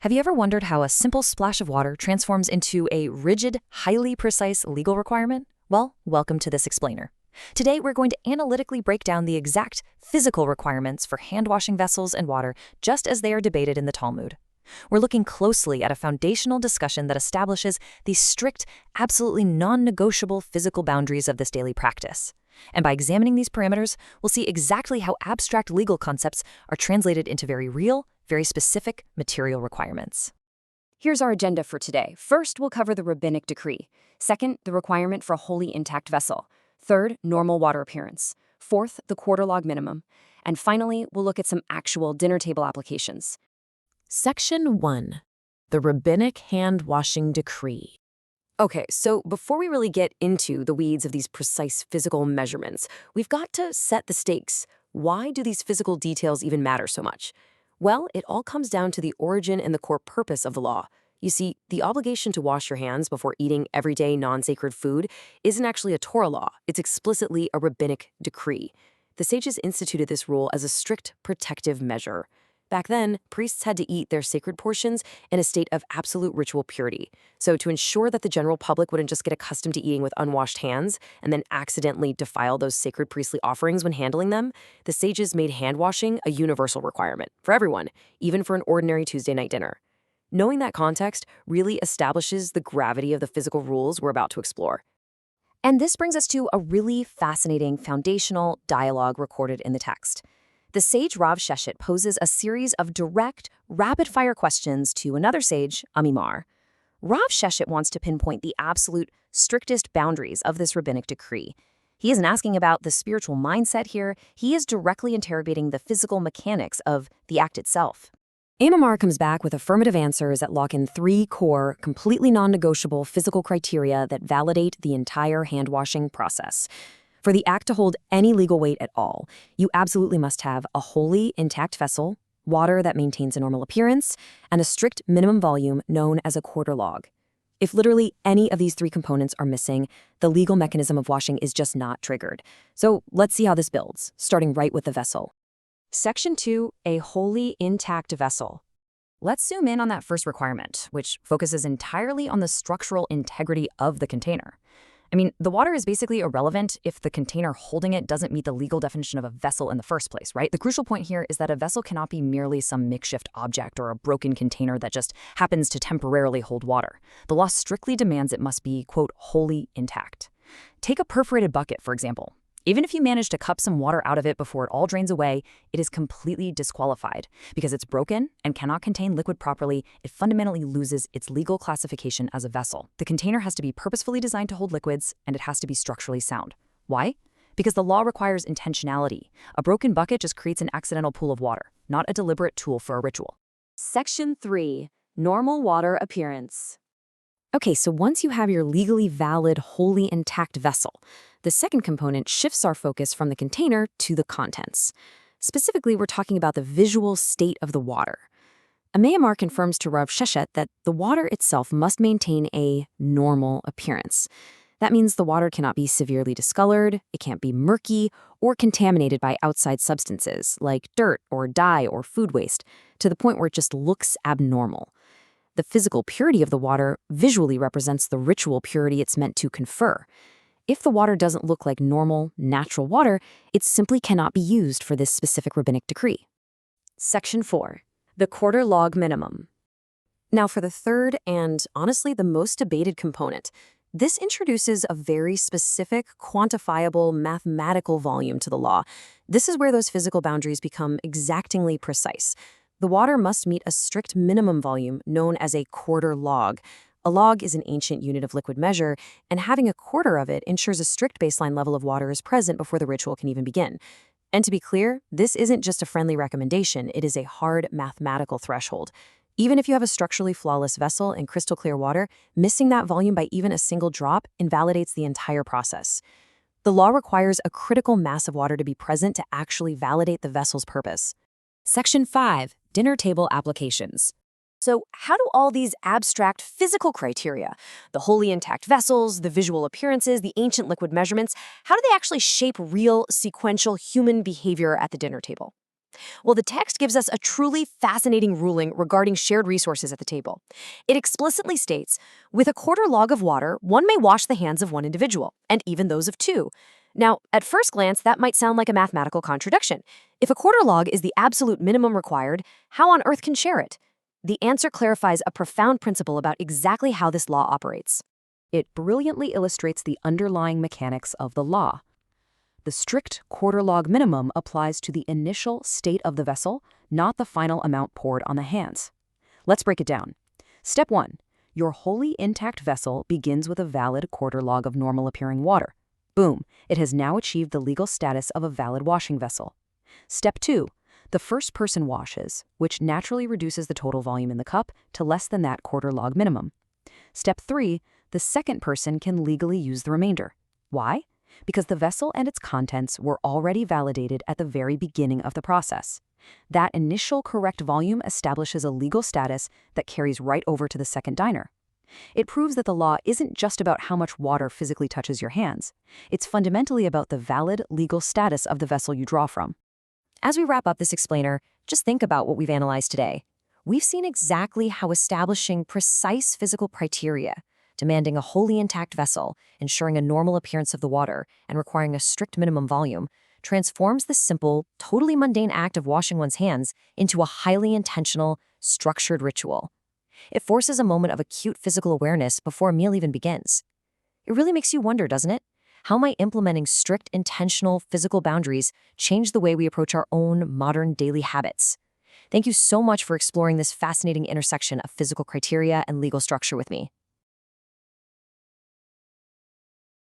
Have you ever wondered how a simple splash of water transforms into a rigid, highly precise legal requirement? Well, welcome to this explainer. Today, we're going to analytically break down the exact physical requirements for hand-washing vessels and water just as they are debated in the Talmud. We're looking closely at a foundational discussion that establishes the strict, absolutely non-negotiable physical boundaries of this daily practice. And by examining these parameters, we'll see exactly how abstract legal concepts are translated into very real, very specific material requirements. Here's our agenda for today. First, we'll cover the rabbinic decree. Second, the requirement for a wholly intact vessel. Third, normal water appearance. Fourth, the quarter log minimum. And finally, we'll look at some actual dinner table applications. Section 1. The Rabbinic Hand-Washing Decree. Okay, so before we really get into the weeds of these precise physical measurements, we've got to set the stakes. Why do these physical details even matter so much? Well, it all comes down to the origin and the core purpose of the law. You see, the obligation to wash your hands before eating everyday non-sacred food isn't actually a Torah law. It's explicitly a rabbinic decree. The sages instituted this rule as a strict protective measure. Back then, priests had to eat their sacred portions in a state of absolute ritual purity. So to ensure that the general public wouldn't just get accustomed to eating with unwashed hands and then accidentally defile those sacred priestly offerings when handling them, the sages made hand washing a universal requirement for everyone, even for an ordinary Tuesday night dinner. Knowing that context really establishes the gravity of the physical rules we're about to explore. And this brings us to a really fascinating foundational dialogue recorded in the text. The sage Rav Sheshet poses a series of direct, rapid-fire questions to another sage, Amimar. Rav Sheshet wants to pinpoint the absolute, strictest boundaries of this rabbinic decree. He isn't asking about the spiritual mindset here. He is directly interrogating the physical mechanics of the act itself. Amimar comes back with affirmative answers that lock in 3 core, completely non-negotiable physical criteria that validate the entire hand-washing process. For the act to hold any legal weight at all, you absolutely must have a wholly intact vessel, water that maintains a normal appearance, and a strict minimum volume known as a quarter log. If literally any of these 3 components are missing, the legal mechanism of washing is just not triggered. So let's see how this builds, starting right with the vessel. Section 2, a wholly intact vessel. Let's zoom in on that first requirement, which focuses entirely on the structural integrity of the container. I mean, the water is basically irrelevant if the container holding it doesn't meet the legal definition of a vessel in the first place, right? The crucial point here is that a vessel cannot be merely some makeshift object or a broken container that just happens to temporarily hold water. The law strictly demands it must be, quote, wholly intact. Take a perforated bucket, for example. Even if you manage to cup some water out of it before it all drains away, it is completely disqualified. Because it's broken and cannot contain liquid properly, it fundamentally loses its legal classification as a vessel. The container has to be purposefully designed to hold liquids, and it has to be structurally sound. Why? Because the law requires intentionality. A broken bucket just creates an accidental pool of water, not a deliberate tool for a ritual. Section 3. Normal water appearance. Okay, so once you have your legally valid, wholly intact vessel, the second component shifts our focus from the container to the contents. Specifically, we're talking about the visual state of the water. Amimar confirms to Rav Sheshet that the water itself must maintain a normal appearance. That means the water cannot be severely discolored, it can't be murky, or contaminated by outside substances like dirt or dye or food waste, to the point where it just looks abnormal. The physical purity of the water visually represents the ritual purity it's meant to confer. If the water doesn't look like normal, natural water, it simply cannot be used for this specific rabbinic decree. Section 4. The quarter log minimum. Now for the third and, honestly, the most debated component. This introduces a very specific, quantifiable, mathematical volume to the law. This is where those physical boundaries become exactingly precise. The water must meet a strict minimum volume known as a quarter log. A log is an ancient unit of liquid measure, and having a quarter of it ensures a strict baseline level of water is present before the ritual can even begin. And to be clear, this isn't just a friendly recommendation, it is a hard mathematical threshold. Even if you have a structurally flawless vessel and crystal clear water, missing that volume by even a single drop invalidates the entire process. The law requires a critical mass of water to be present to actually validate the vessel's purpose. Section 5. Dinner table applications. So how do all these abstract physical criteria, the wholly intact vessels, the visual appearances, the ancient liquid measurements, how do they actually shape real, sequential human behavior at the dinner table? Well, the text gives us a truly fascinating ruling regarding shared resources at the table. It explicitly states, with a quarter log of water, one may wash the hands of one individual, and even those of two. Now, at first glance, that might sound like a mathematical contradiction. If a quarter log is the absolute minimum required, how on earth can share it? The answer clarifies a profound principle about exactly how this law operates. It brilliantly illustrates the underlying mechanics of the law. The strict quarter log minimum applies to the initial state of the vessel, not the final amount poured on the hands. Let's break it down. Step 1. Your wholly intact vessel begins with a valid quarter log of normal-appearing water. Boom, it has now achieved the legal status of a valid washing vessel. Step 2. The first person washes, which naturally reduces the total volume in the cup to less than that quarter log minimum. Step 3. The second person can legally use the remainder. Why? Because the vessel and its contents were already validated at the very beginning of the process. That initial correct volume establishes a legal status that carries right over to the second diner. It proves that the law isn't just about how much water physically touches your hands. It's fundamentally about the valid legal status of the vessel you draw from. As we wrap up this explainer, just think about what we've analyzed today. We've seen exactly how establishing precise physical criteria, demanding a wholly intact vessel, ensuring a normal appearance of the water, and requiring a strict minimum volume, transforms the simple, totally mundane act of washing one's hands into a highly intentional, structured ritual. It forces a moment of acute physical awareness before a meal even begins. It really makes you wonder, doesn't it? How might implementing strict, intentional physical boundaries change the way we approach our own modern daily habits? Thank you so much for exploring this fascinating intersection of physical criteria and legal structure with me.